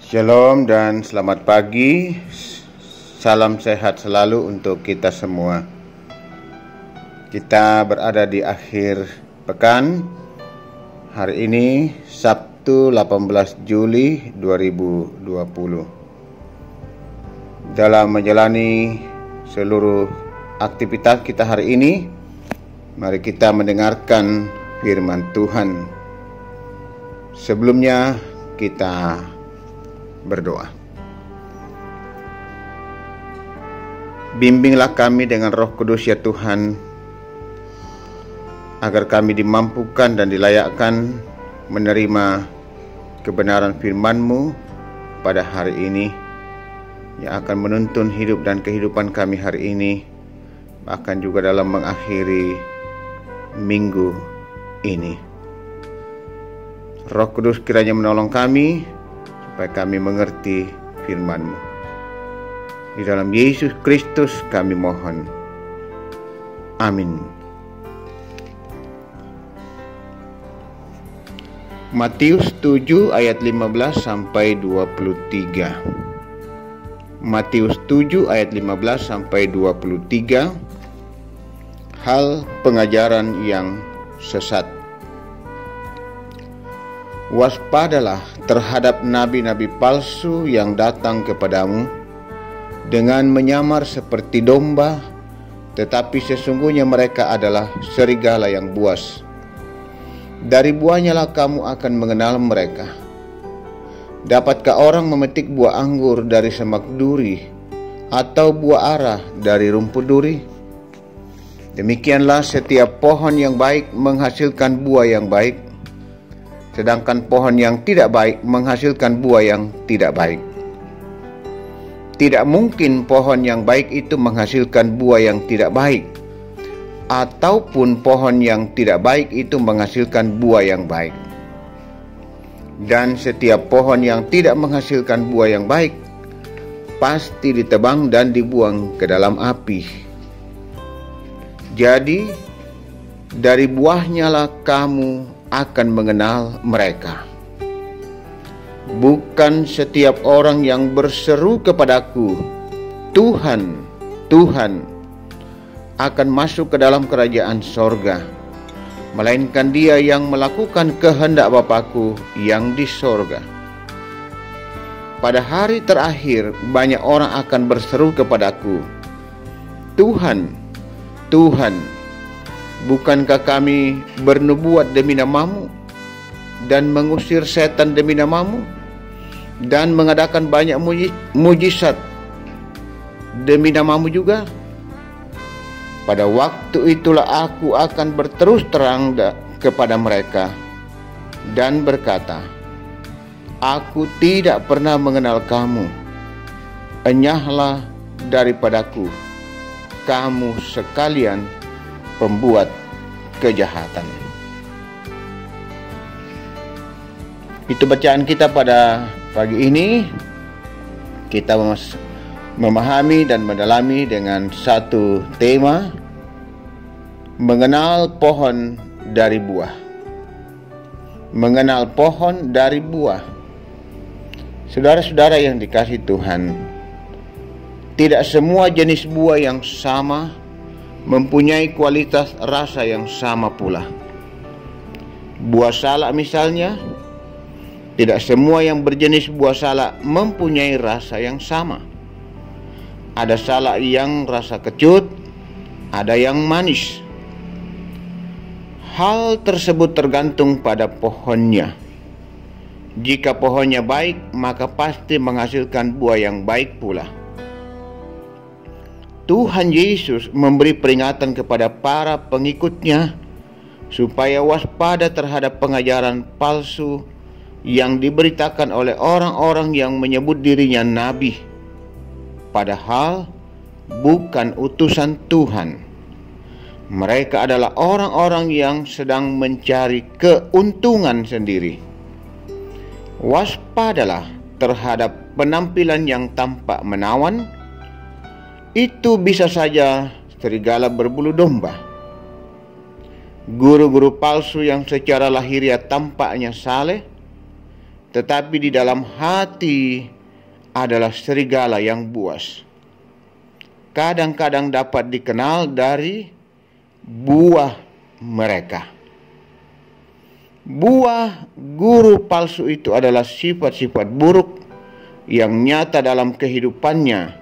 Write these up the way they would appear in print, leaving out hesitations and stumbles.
Shalom dan selamat pagi. Salam sehat selalu untuk kita semua. Kita berada di akhir pekan. Hari ini Sabtu 18 Juli 2020. Dalam menjalani seluruh aktivitas kita hari ini, mari kita mendengarkan firman Tuhan. Sebelumnya kita berdoa. Bimbinglah kami dengan Roh Kudus ya Tuhan, agar kami dimampukan dan dilayakkan menerima kebenaran firman-Mu pada hari ini, yang akan menuntun hidup dan kehidupan kami hari ini, bahkan juga dalam mengakhiri minggu ini. Roh Kudus kiranya menolong kami supaya kami mengerti firman-Mu. Di dalam Yesus Kristus kami mohon. Amin. Matius 7 ayat 15 sampai 23. Matius 7 ayat 15 sampai 23. Hal pengajaran yang sesat. Waspadalah terhadap nabi-nabi palsu yang datang kepadamu dengan menyamar seperti domba, tetapi sesungguhnya mereka adalah serigala yang buas. Dari buahnya lah kamu akan mengenal mereka. Dapatkah orang memetik buah anggur dari semak duri, atau buah ara dari rumput duri? Demikianlah setiap pohon yang baik menghasilkan buah yang baik, sedangkan pohon yang tidak baik menghasilkan buah yang tidak baik. Tidak mungkin pohon yang baik itu menghasilkan buah yang tidak baik, ataupun pohon yang tidak baik itu menghasilkan buah yang baik. Dan setiap pohon yang tidak menghasilkan buah yang baik pasti ditebang dan dibuang ke dalam api. Jadi dari buahnya lah kamu akan mengenal mereka. Bukan setiap orang yang berseru kepadaku, Tuhan, Tuhan, akan masuk ke dalam kerajaan sorga, melainkan dia yang melakukan kehendak Bapa-Ku yang di sorga. Pada hari terakhir banyak orang akan berseru kepadaku, Tuhan, Tuhan, bukankah kami bernubuat demi nama-Mu dan mengusir setan demi nama-Mu dan mengadakan banyak mujizat demi nama-Mu juga? Pada waktu itulah aku akan berterus terang kepada mereka dan berkata, aku tidak pernah mengenal kamu. Enyahlah daripadaku, kamu sekalian pembuat kejahatan. Itu bacaan kita pada pagi ini. Kita memahami dan mendalami dengan satu tema, mengenal pohon dari buah. Mengenal pohon dari buah. Saudara-saudara yang dikasihi Tuhan, tidak semua jenis buah yang sama mempunyai kualitas rasa yang sama pula. Buah salak misalnya, tidak semua yang berjenis buah salak mempunyai rasa yang sama. Ada salak yang rasa kecut, ada yang manis. Hal tersebut tergantung pada pohonnya. Jika pohonnya baik, maka pasti menghasilkan buah yang baik pula. Tuhan Yesus memberi peringatan kepada para pengikutnya supaya waspada terhadap pengajaran palsu yang diberitakan oleh orang-orang yang menyebut dirinya nabi, padahal bukan utusan Tuhan. Mereka adalah orang-orang yang sedang mencari keuntungan sendiri. Waspadalah terhadap penampilan yang tampak menawan. Itu bisa saja serigala berbulu domba. Guru-guru palsu yang secara lahiriah tampaknya saleh tetapi di dalam hati adalah serigala yang buas. Kadang-kadang dapat dikenal dari buah mereka. Buah guru palsu itu adalah sifat-sifat buruk yang nyata dalam kehidupannya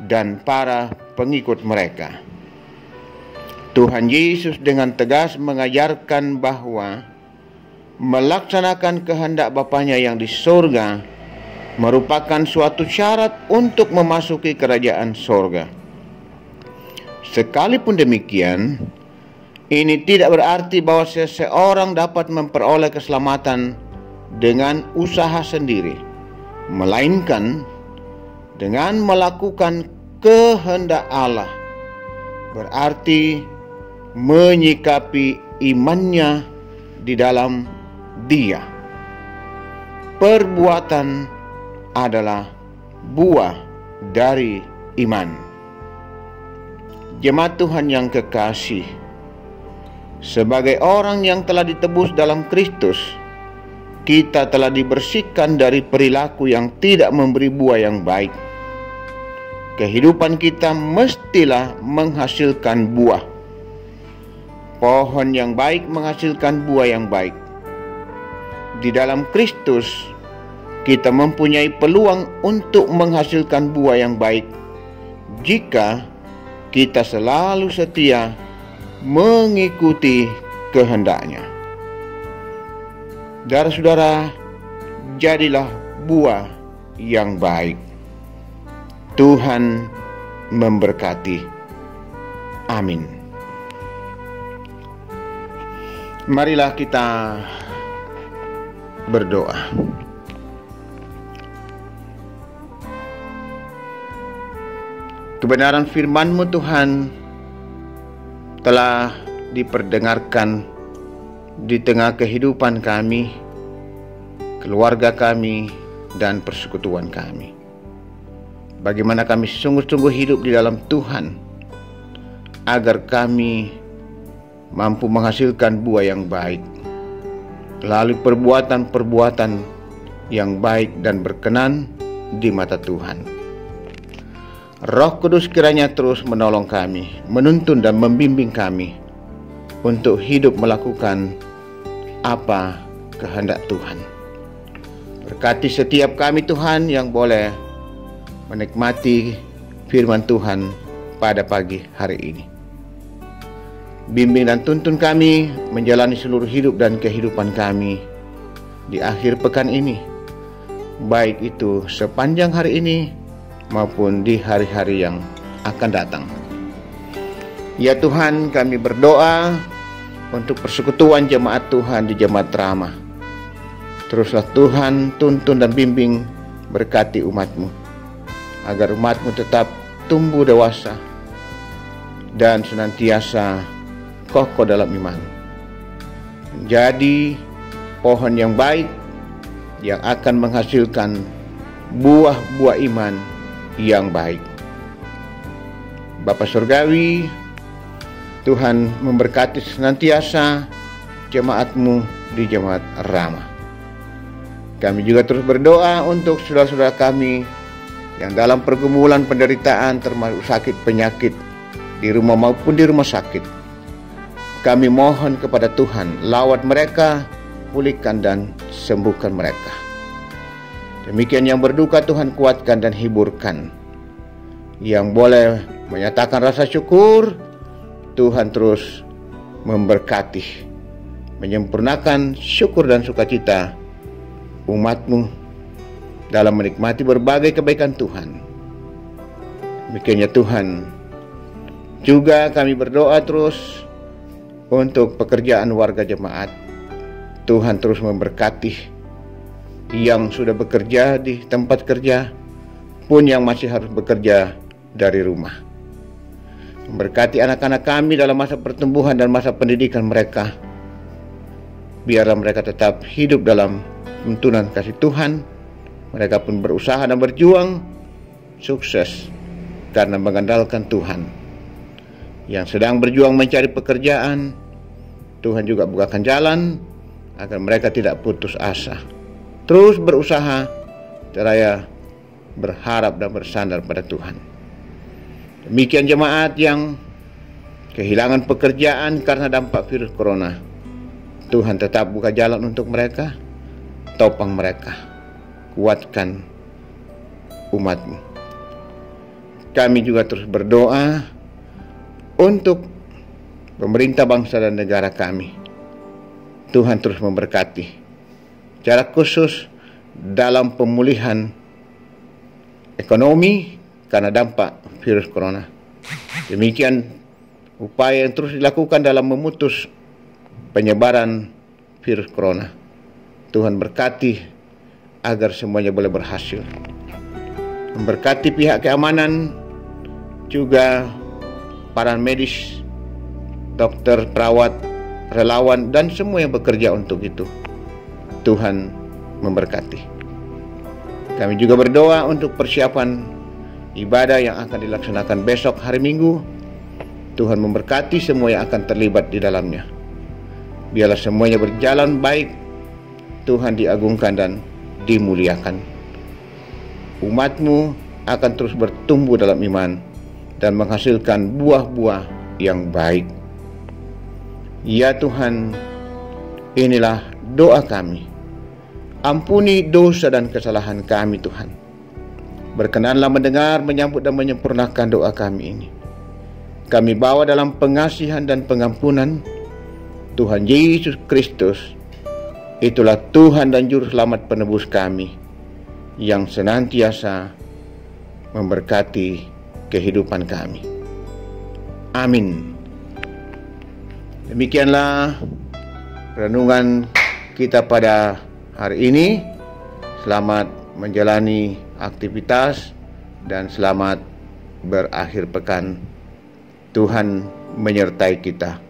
dan para pengikut mereka. Tuhan Yesus dengan tegas mengajarkan bahwa melaksanakan kehendak Bapanya yang di surga merupakan suatu syarat untuk memasuki kerajaan surga. Sekalipun demikian, ini tidak berarti bahwa seseorang dapat memperoleh keselamatan dengan usaha sendiri, melainkan dengan melakukan kehendak Allah, berarti menyikapi imannya di dalam Dia. Perbuatan adalah buah dari iman. Jemaat Tuhan yang kekasih, sebagai orang yang telah ditebus dalam Kristus, kita telah dibersihkan dari perilaku yang tidak memberi buah yang baik. Kehidupan kita mestilah menghasilkan buah. Pohon yang baik menghasilkan buah yang baik. Di dalam Kristus, kita mempunyai peluang untuk menghasilkan buah yang baik jika kita selalu setia mengikuti kehendak-Nya. Saudara-saudara, jadilah buah yang baik. Tuhan memberkati. Amin. Marilah kita berdoa. Kebenaran firman-Mu Tuhan telah diperdengarkan di tengah kehidupan kami, keluarga kami, dan persekutuan kami. Bagaimana kami sungguh-sungguh hidup di dalam Tuhan, agar kami mampu menghasilkan buah yang baik, melalui perbuatan-perbuatan yang baik dan berkenan di mata Tuhan. Roh Kudus kiranya terus menolong kami, menuntun dan membimbing kami untuk hidup melakukan apa kehendak Tuhan. Berkati setiap kami Tuhan yang boleh menikmati firman Tuhan pada pagi hari ini. Bimbing dan tuntun kami menjalani seluruh hidup dan kehidupan kami di akhir pekan ini, baik itu sepanjang hari ini maupun di hari-hari yang akan datang. Ya Tuhan, kami berdoa untuk persekutuan jemaat Tuhan di Jemaat Ramah. Teruslah Tuhan tuntun dan bimbing, berkati umat-Mu, agar umat-Mu tetap tumbuh dewasa dan senantiasa kokoh dalam iman, menjadi pohon yang baik yang akan menghasilkan buah-buah iman yang baik. Bapa Surgawi, Tuhan memberkati senantiasa jemaat-Mu di Jemaat Ramah. Kami juga terus berdoa untuk saudara-saudara kami yang dalam pergumulan penderitaan, termasuk sakit penyakit di rumah maupun di rumah sakit. Kami mohon kepada Tuhan, lawat mereka, pulihkan dan sembuhkan mereka. Demikian yang berduka Tuhan kuatkan dan hiburkan. Yang boleh menyatakan rasa syukur, Tuhan terus memberkati, menyempurnakan syukur dan sukacita umat-Mu dalam menikmati berbagai kebaikan Tuhan. Demikiannya Tuhan, juga kami berdoa terus untuk pekerjaan warga jemaat. Tuhan terus memberkati yang sudah bekerja di tempat kerja, pun yang masih harus bekerja dari rumah. Memberkati anak-anak kami dalam masa pertumbuhan dan masa pendidikan mereka. Biarlah mereka tetap hidup dalam tuntunan kasih Tuhan. Mereka pun berusaha dan berjuang sukses karena mengandalkan Tuhan. Yang sedang berjuang mencari pekerjaan, Tuhan juga bukakan jalan agar mereka tidak putus asa. terus berusaha seraya berharap dan bersandar pada Tuhan. Demikian jemaat yang kehilangan pekerjaan karena dampak virus corona, Tuhan tetap buka jalan untuk mereka, topang mereka, kuatkan umat-Mu. Kami juga terus berdoa untuk pemerintah bangsa dan negara kami. Tuhan terus memberkati, secara khusus dalam pemulihan ekonomi karena dampak virus corona. Demikian upaya yang terus dilakukan dalam memutus penyebaran virus corona. Tuhan berkati agar semuanya boleh berhasil. Memberkati pihak keamanan, juga para medis, dokter, perawat, relawan, dan semua yang bekerja untuk itu. Tuhan memberkati. Kami juga berdoa untuk persiapan ibadah yang akan dilaksanakan besok hari Minggu. Tuhan memberkati semua yang akan terlibat di dalamnya. Biarlah semuanya berjalan baik, Tuhan diagungkan dan dimuliakan. Umat-Mu akan terus bertumbuh dalam iman dan menghasilkan buah-buah yang baik. Ya Tuhan, inilah doa kami. Ampuni dosa dan kesalahan kami Tuhan. Berkenanlah mendengar, menyambut dan menyempurnakan doa kami ini. Kami bawa dalam pengasihan dan pengampunan Tuhan Yesus Kristus. Itulah Tuhan dan Juru Selamat penebus kami, yang senantiasa memberkati kehidupan kami. Amin. Demikianlah renungan kita pada hari ini. Selamat menjalani aktivitas dan selamat berakhir pekan. Tuhan menyertai kita.